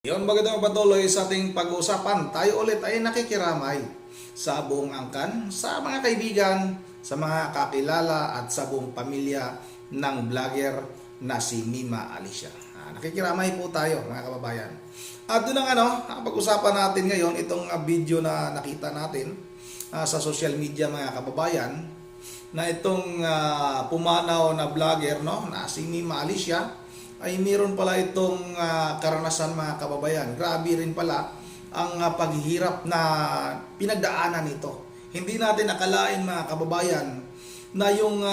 Yon, magandang patuloy sa ating pag-uusapan. Tayo ulit ay nakikiramay sa buong angkan, sa mga kaibigan, sa mga kakilala at sa buong pamilya ng vlogger na si Mima Alicia. Nakikiramay po tayo mga kababayan. At doon ang pag-usapan natin ngayon, itong video na nakita natin sa social media mga kababayan, na itong pumanaw na vlogger na si Mima Alicia, ay meron pala itong karanasan mga kababayan. Grabe rin pala ang paghihirap na pinagdaanan nito. Hindi natin akalain mga kababayan na yung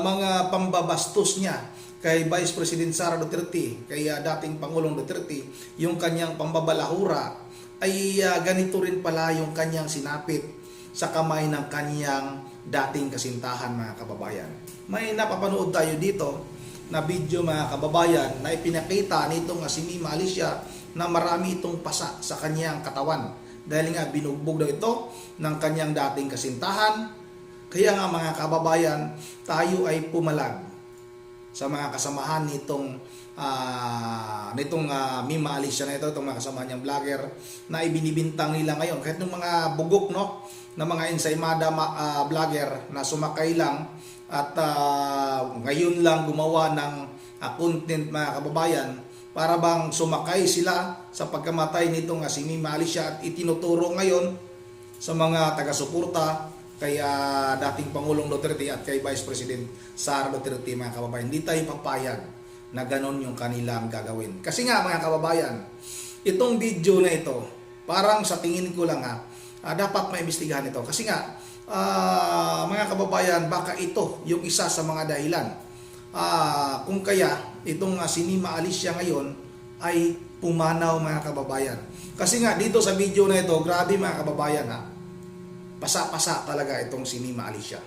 mga pambabastos niya kay Vice President Sara Duterte, kay dating Pangulong Duterte, yung kanyang pambabalahura, ay ganito rin pala yung kanyang sinapit sa kamay ng kanyang dating kasintahan mga kababayan. May napapanood tayo dito na video mga kababayan na ipinakita nitong si Mima Alicia na marami itong pasa sa kanyang katawan dahil nga binugbog daw ito ng kanyang dating kasintahan. Kaya nga mga kababayan, tayo ay pumalag sa mga kasamahan nitong Mima Alicia na ito, itong mga kasamahan niyang vlogger na ibinibintang nila ngayon. Kahit ng mga bugok na mga ensaymada vlogger na sumakay lang at ngayon lang gumawa ng content mga kababayan para bang sumakay sila sa pagkamatay nitong si Mima Alicia at itinuturo ngayon sa mga taga-suporta kay dating Pangulong Duterte at kay Vice President Sara Duterte mga kababayan. Hindi tayo papayag na ganon yung kanilang gagawin. Kasi nga mga kababayan, itong video na ito, parang sa tingin ko lang dapat maimbestigahan ito. Kasi nga, mga kababayan, baka ito yung isa sa mga dahilan kung kaya itong si Mima Alicia ngayon ay pumanaw mga kababayan. Kasi nga dito sa video na ito, grabe mga kababayan pasa-pasa talaga itong si Mima Alicia.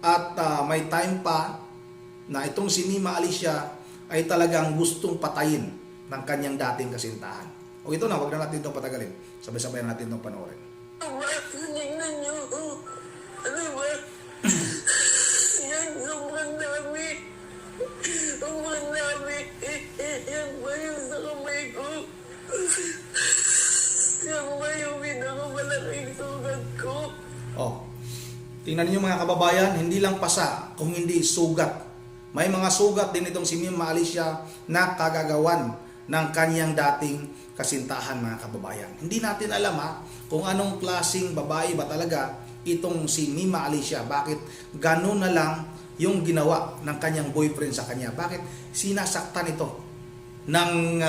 At may time pa na itong si Mima Alicia ay talagang gustong patayin ng kanyang dating kasintahan. O ito na, wag na natin itong patagalin. Sabay-sabay natin itong panoorin. Tingnan nyo. Ano ba? Yan, sobrang dami. Sobrang dami. Yan ba yung sa kamay ko? Yan ba yung pinakamalaking sugat ko? Tingnan niyo mga kababayan, hindi lang pasa, kung hindi sugat. May mga sugat din itong si Mima Alicia na kagagawan ng kanyang dating kasintahan mga kababayan. Hindi natin alam kung anong klaseng babae ba talaga itong si Mima Alicia. Bakit ganun na lang yung ginawa ng kanyang boyfriend sa kanya? Bakit sinasaktan ito ng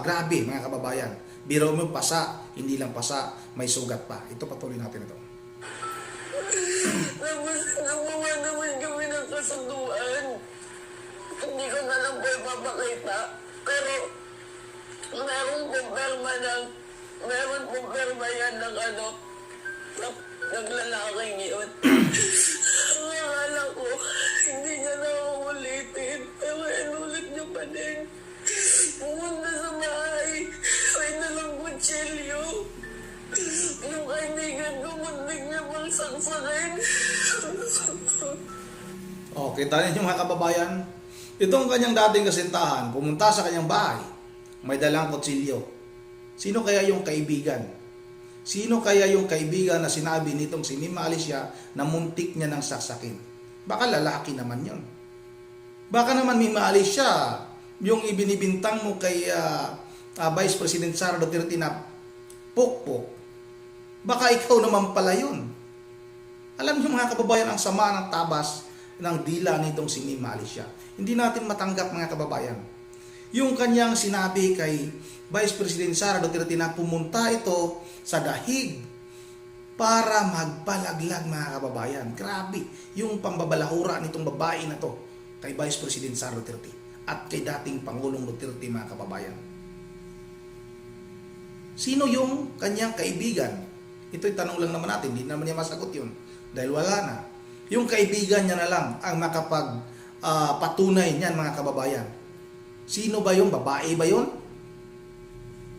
grabe mga kababayan? Biro mo pasa, hindi lang pasa, may sugat pa. Ito patuloy natin ito. Tapos nakuha naman kami ng kasunduan. Hindi ko na lang po ipapakita. Pero meron pong perma yan ng naglalaking yun. Ang akala ko, hindi niya na uulitin. Pero inulit niya pa din. Pumunta sa bahay, may nalang kutsilyo. Yung kaibigan ko, muntik niya pang saksakin. Kita niyo mga kababayan, itong kanyang dating kasintahan, pumunta sa kanyang bahay, may dalang kutsilyo. Sino kaya yung kaibigan? Sino kaya yung kaibigan na sinabi nitong si Mima Alicia na muntik niya ng saksakin? Baka lalaki naman yon. Baka naman Mima Alicia, yung ibinibintang mo kay Vice President Sara Duterte na pukpok. Baka ikaw naman pala yun. Alam niyo mga kababayan, ang sama ng tabas ng dila nitong si Mima Alicia. Hindi natin matanggap mga kababayan. Yung kanyang sinabi kay Vice President Sara Duterte na pumunta ito sa dahig para magpalaglag mga kababayan. Grabe yung pambabalahura nitong babae na to kay Vice President Sara Duterte at kay dating Pangulong Duterte mga kababayan. Sino yung kanyang kaibigan? Ito'y tanong lang naman natin, hindi naman niya masagot yun dahil wala na. Yung kaibigan niya na lang ang patunay niyan mga kababayan. Sino ba yung babae ba yun?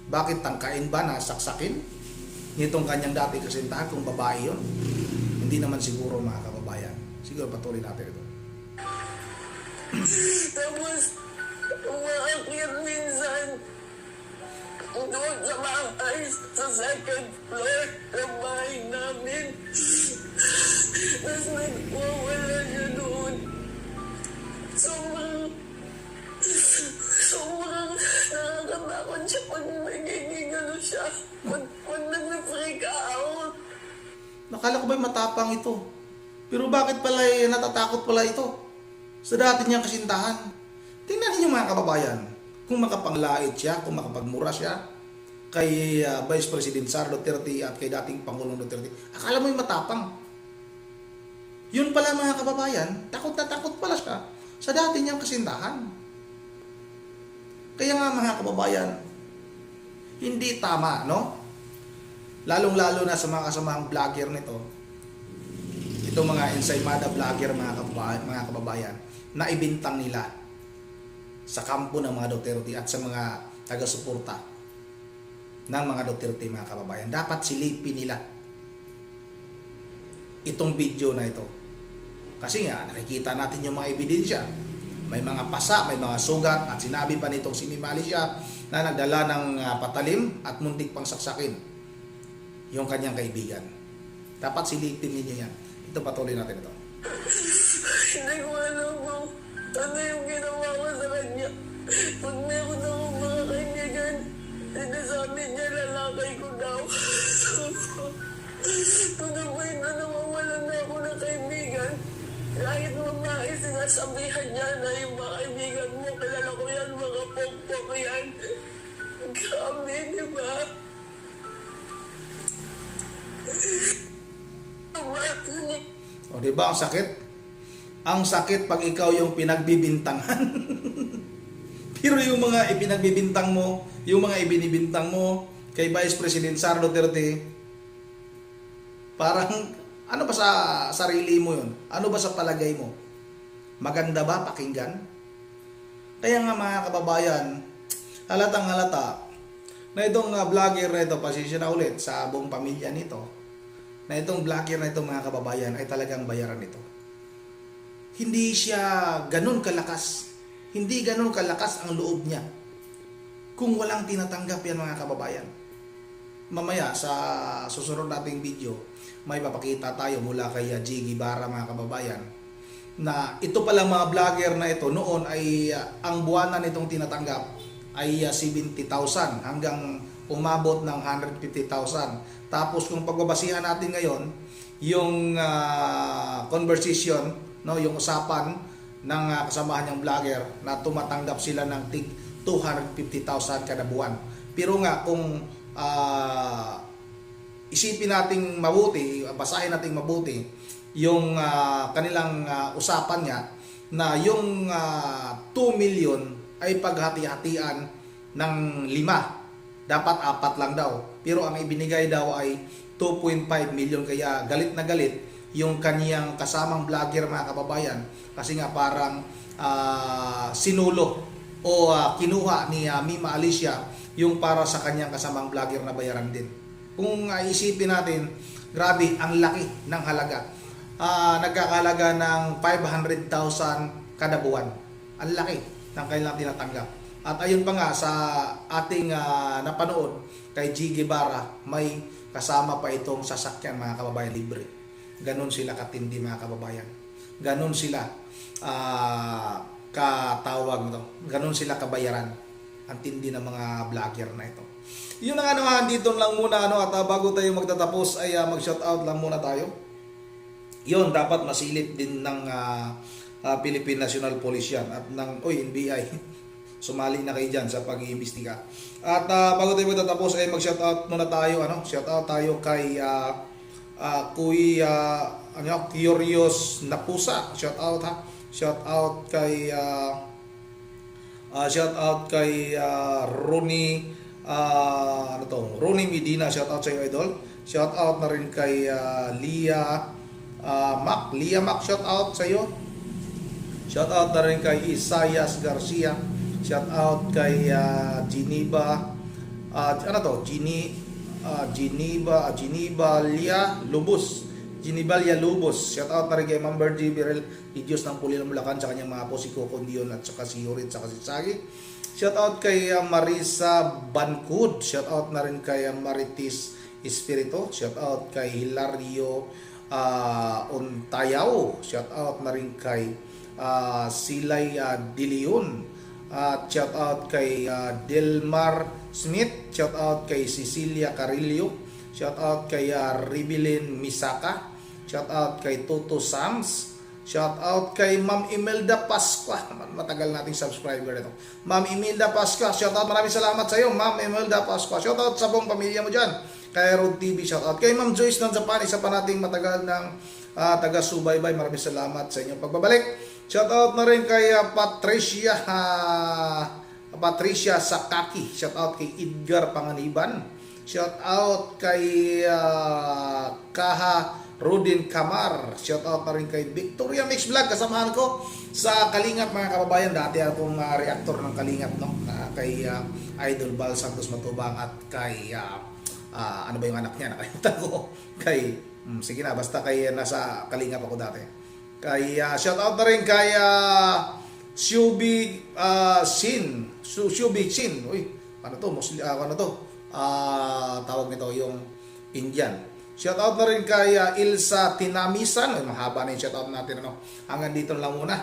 Bakit tangkain ba na saksakin nitong kanyang dating kasintahan kung babae yun? Hindi naman siguro mga kababayan. Siguro patuloy natin ito. Tapos, umaakit minsan. doon sa bahay, sa second floor ng bahay namin. Tapos nagwawala siya doon. Sobrang nakakatakot siya pag nagiging ano siya. Pag nag-freak out. Nakala ko ba'y matapang ito? Pero bakit pala natatakot pala ito? Sa dati niyang kasintahan. Tingnan niyo mga kababayan, kung makapanglait siya, kung makapagmura siya kay Vice President Sara Duterte at kay dating Pangulong Duterte, akala mo yung matapang. Yun pala mga kababayan, takot na takot pala siya sa dati niyang kasintahan. Kaya nga mga kababayan, hindi tama, no? Lalong-lalo na sa mga kasamahang vlogger nito, itong mga ensaymada vlogger mga kababayan, na ibintang nila sa kampo ng mga Duterte at sa mga taga-suporta ng mga Duterte mga kababayan. Dapat silipin nila itong video na ito. Kasi nga, nakikita natin yung mga ebidensya. May mga pasa, may mga sugat, at sinabi pa nitong si Mima Alicia na nagdala ng patalim at muntik pang saksakin yung kanyang kaibigan. Dapat silipin ninyo yan. Ito, patuloy natin ito. Hindi ko alam kung ano yung ginawa ko sa kanya. Pag meron akong mga kaibigan, sinasabi niya lalakay ko daw. To the point na nawawalan na ako ng kaibigan. Kahit babae, sinasabihan niya na yung mga kaibigan mo, kilala ko yan, mga pokpok yan. Grabe, di ba? O, di ba ang sakit? Ang sakit pag ikaw yung pinagbibintangan. Pero yung mga ipinagbibintang mo, yung mga ibinibintang mo kay Vice President Sara Duterte, parang ano ba sa sarili mo yun? Ano ba sa palagay mo? Maganda ba pakinggan? Kaya nga mga kababayan, halatang halata na itong vlogger na ito, pasensya na ulit sa buong pamilya nito, na itong vlogger na ito mga kababayan ay talagang bayaran nito. Hindi siya ganun kalakas. Hindi ganun kalakas ang loob niya kung walang tinatanggap yan mga kababayan. Mamaya sa susunod nating video, may papakita tayo mula kay Jiggy Barra mga kababayan na ito pala mga vlogger na ito noon ay ang buwanan nitong tinatanggap ay 70,000 hanggang umabot ng 150,000. Tapos kung pagbabasihan natin ngayon yung conversation, no, yung usapan ng kasamahan niyang vlogger na tumatanggap sila ng tig 250,000 kada buwan. Pero nga kung isipin nating mabuti, basahin nating mabuti yung kanilang usapan niya na yung 2 million ay paghati-hatian ng 5. Dapat 4 lang daw. Pero ang ibinigay daw ay 2.5 million. Kaya galit na galit yung kaniyang kasamang vlogger mga kababayan. Kasi nga parang sinulo o kinuha ni Mima Alicia yung para sa kanyang kasamang vlogger na bayaran din. Kung isipin natin, grabe, ang laki ng halaga. Nagkakahalaga ng 500,000 kada buwan. Ang laki ng kanilang tinatanggap. At ayun pa nga sa ating napanood kay Jiggy Barra, may kasama pa itong sasakyan mga kababayan libre. Ganon sila katindi mga kababayan. Ganon sila katawag to. Ganon sila kabayaran. Ang tindi ng mga vlogger na ito. Yun ang dito lang muna at bago tayo magtatapos ay mag-shoutout lang muna tayo. Yun, dapat masilip din ng Philippine National Police yan at ng NBI. Sumali na kayo dyan sa pag-iimbestiga. At bago tayo magtatapos ay mag-shoutout muna tayo. Shoutout tayo kay Kuya Curious Napusa. Shoutout ha. Shoutout kay Ronnie Ronnie Medina, shout out sa iyo idol. Shout out na rin kay Lia Mac, shout out sa iyo. Shout out na rin kay Isayas Garcia. Shout out kay Geneva Genibalia Lubos. Shout out na rin kay Member G. Birel Idios ng Puli ng Bulacan sa kanyang mga po si Coco Dion at saka si Yorit at saka si Sagi. Shout out kay Marisa Bancud. Shout out na rin kay Maritis Espirito. Shout out kay Hilario Untayaw. Shout out na rin kay Silay De Leon. At shout out kay Delmar Smith. Shout out kay Cecilia Carillo. Shout out kay Ribilin Misaka. Shout out kay Toto Sams. Shout out kay Ma'am Imelda Pascua. Matagal nating subscriber ito. Ma'am Imelda Pascua. Shout out, maraming salamat sa iyo, Ma'am Imelda Pascua. Shout out sa buong pamilya mo diyan. Kay Road TV, shout out. Kay Ma'am Joyce ng Japan, isa pa nating matagal ng taga-subaybay. Maraming salamat sa inyong pagbabalik. Shout out na rin kay Patricia Sakaki. Shout out kay Edgar Panganiban. Shout out kay Kaha Rodin Kamar. Shout out na rin kay Victoria Mix Vlog. Kasamahan ko sa Kalingap, mga kababayan. Dati akong reactor ng Kalingap, no? Kay Idol Bal Santos Matubang at kay ano ba yung anak niya? Nakalimutan ko. Kay sige na, basta kay nasa Kalingap ako dati. Kay shout out na rin kay Shubi Shin. Uy, ano to? Ano to? Tawag nito yung Indian. Shout out na rin kay Ilsa Tinamisan. Ay, mahaba na yung shout out natin, ano. Hanggang dito lang muna.